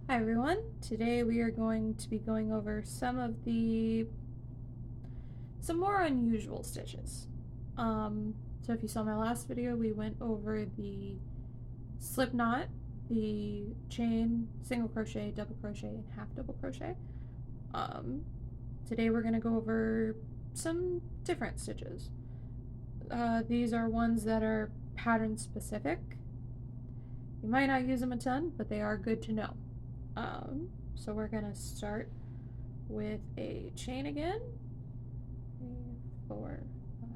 Hi everyone, today we are going to be going over some more unusual stitches. So if you saw my last video, we went over the slip knot, the chain, single crochet, double crochet, and half double crochet. Today we're going to go over some different stitches. These are ones that are pattern specific. You might not use them a ton, but they are good to know. So we're gonna start with a chain again. 3, 4, 5.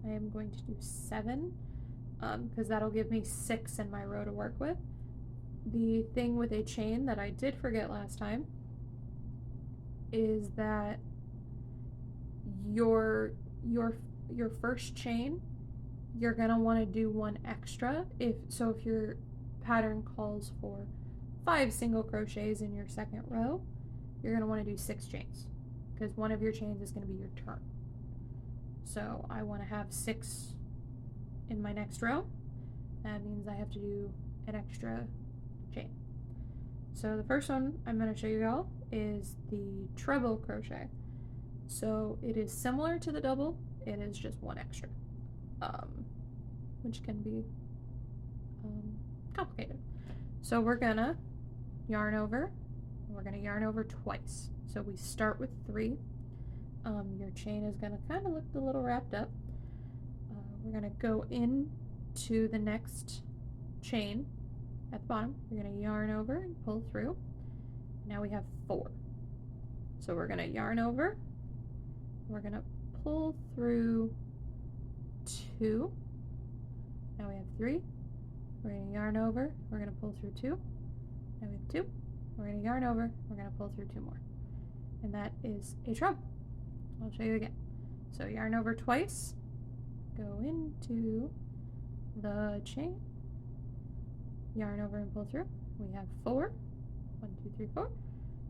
I am going to do 7 because that'll give me 6 in my row to work with. The thing with a chain that I did forget last time is that your first chain, you're gonna want to do one extra. If your pattern calls for 5 single crochets in your second row, you're going to want to do 6 chains because one of your chains is going to be your turn. So I want to have 6 in my next row. That means I have to do an extra chain. So the first one I'm going to show you all is the treble crochet. So it is similar to the double, it is just one extra, which can be complicated. So we're gonna yarn over. We're going to yarn over twice. So we start with 3. Your chain is going to kind of look a little wrapped up. We're going to go into the next chain at the bottom. You're going to yarn over and pull through. Now we have 4. So we're going to yarn over. We're going to pull through 2. Now we have 3. We're going to yarn over. We're going to pull through 2. Now we have 2. We're going to yarn over, we're going to pull through 2 more. And that is a treble. I'll show you again. So yarn over twice, go into the chain, yarn over and pull through. We have 4. 1, 2, 3, 4.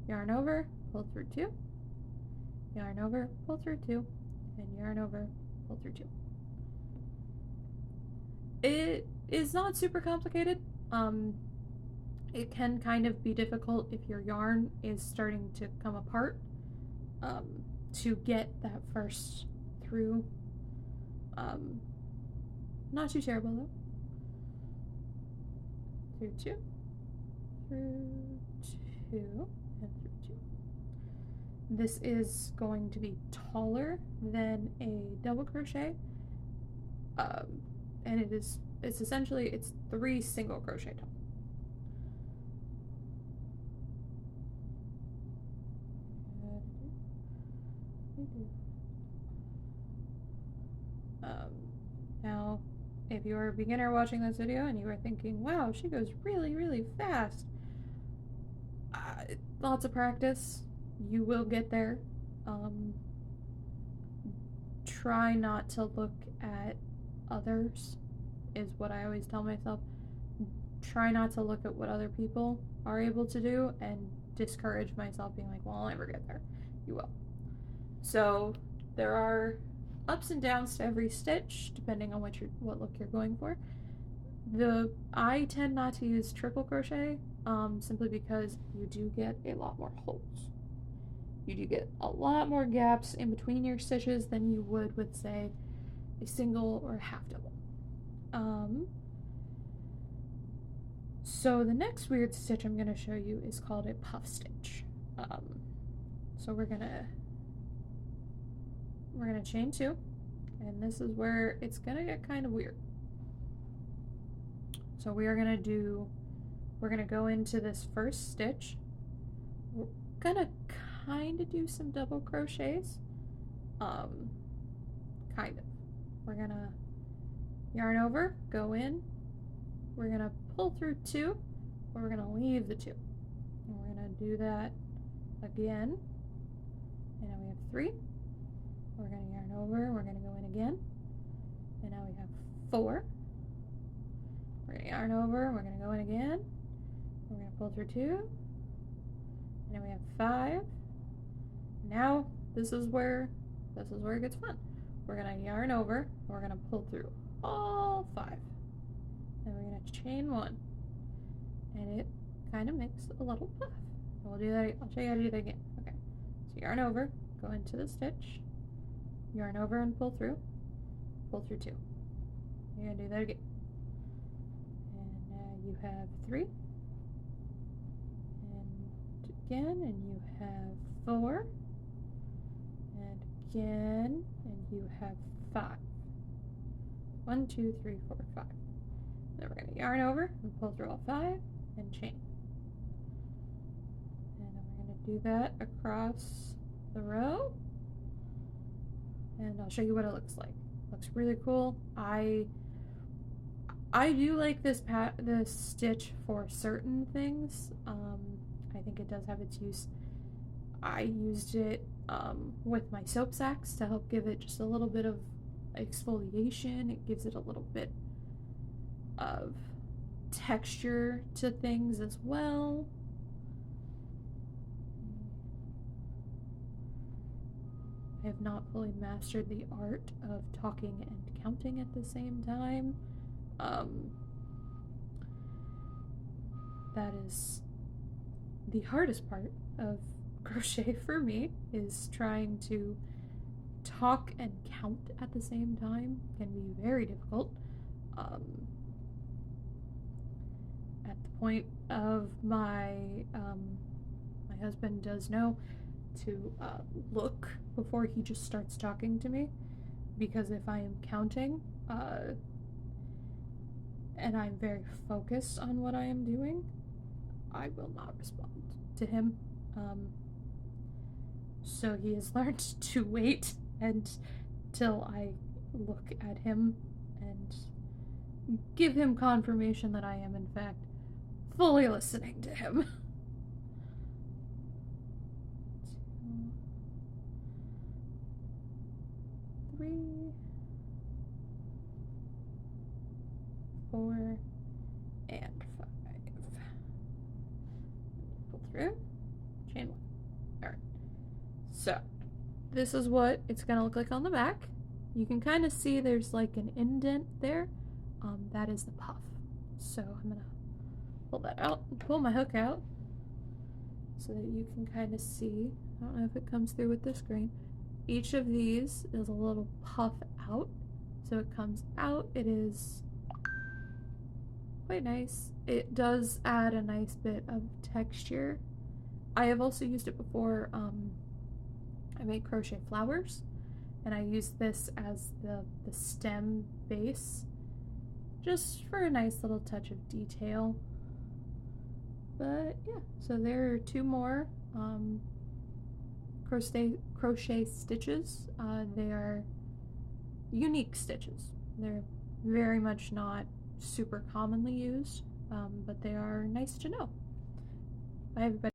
Yarn over, pull through 2. Yarn over, pull through 2. And yarn over, pull through 2. It is not super complicated. It can kind of be difficult if your yarn is starting to come apart to get that first through. Not too terrible though. Through 2, through 2, and through 2. This is going to be taller than a double crochet, and it's essentially 3 single crochet tall. Now, if you're a beginner watching this video and you are thinking, wow, she goes really, really fast, lots of practice, you will get there. Try not to look at others, is what I always tell myself. Try not to look at what other people are able to do and discourage myself being like, well, I'll never get there. You will. So there are ups and downs to every stitch depending on what look you're going for. I tend not to use triple crochet simply because you do get a lot more holes. You do get a lot more gaps in between your stitches than you would with, say, a single or a half double. So the next weird stitch I'm going to show you is called a puff stitch. So we're gonna chain 2, and this is where it's gonna get kind of weird. So we're gonna go into this first stitch. We're gonna kind of do some double crochets, kind of. We're gonna yarn over, go in, we're gonna pull through 2, but we're gonna leave the 2, and we're gonna do that again, and now we have 3. We're going to yarn over, we're going to go in again, and now we have 4. We're going to yarn over, we're going to go in again, we're going to pull through 2, and now we have 5. Now this is where it gets fun. We're going to yarn over, we're going to pull through all 5, and we're going to chain 1, and it kind of makes a little puff. We'll do that. I'll show you how to do that again. Okay. So yarn over, go into the stitch, yarn over and pull through 2. You're gonna do that again. And now you have 3. And again, and you have 4. And again, and you have 5. 1, 2, 3, 4, 5. Then we're gonna yarn over and pull through all 5 and chain. And then we're gonna do that across the row. And I'll show you what it looks like. Looks really cool. I do like this stitch for certain things. I think it does have its use. I used it with my soap sacks to help give it just a little bit of exfoliation. It gives it a little bit of texture to things as well. I have not fully mastered the art of talking and counting at the same time. That is the hardest part of crochet for me, is trying to talk and count at the same time. Can be very difficult. At the point of my husband does know to look before he just starts talking to me, because if I am counting and I'm very focused on what I am doing, I will not respond to him. So he has learned to wait until I look at him and give him confirmation that I am in fact fully listening to him. 2, 3, 4, and 5. Pull through, chain 1. Alright, so this is what it's gonna look like on the back. You can kind of see there's like an indent there. That is the puff. So I'm gonna pull that out and pull my hook out so that you can kind of see. I don't know if it comes through with this grain. Each of these is a little puff out, so it comes out. It is quite nice. It does add a nice bit of texture. I have also used it before. I make crochet flowers, and I use this as the stem base, just for a nice little touch of detail. But yeah, so there are 2 more crochet stitches. They are unique stitches. They're very much not super commonly used, but they are nice to know. Bye everybody.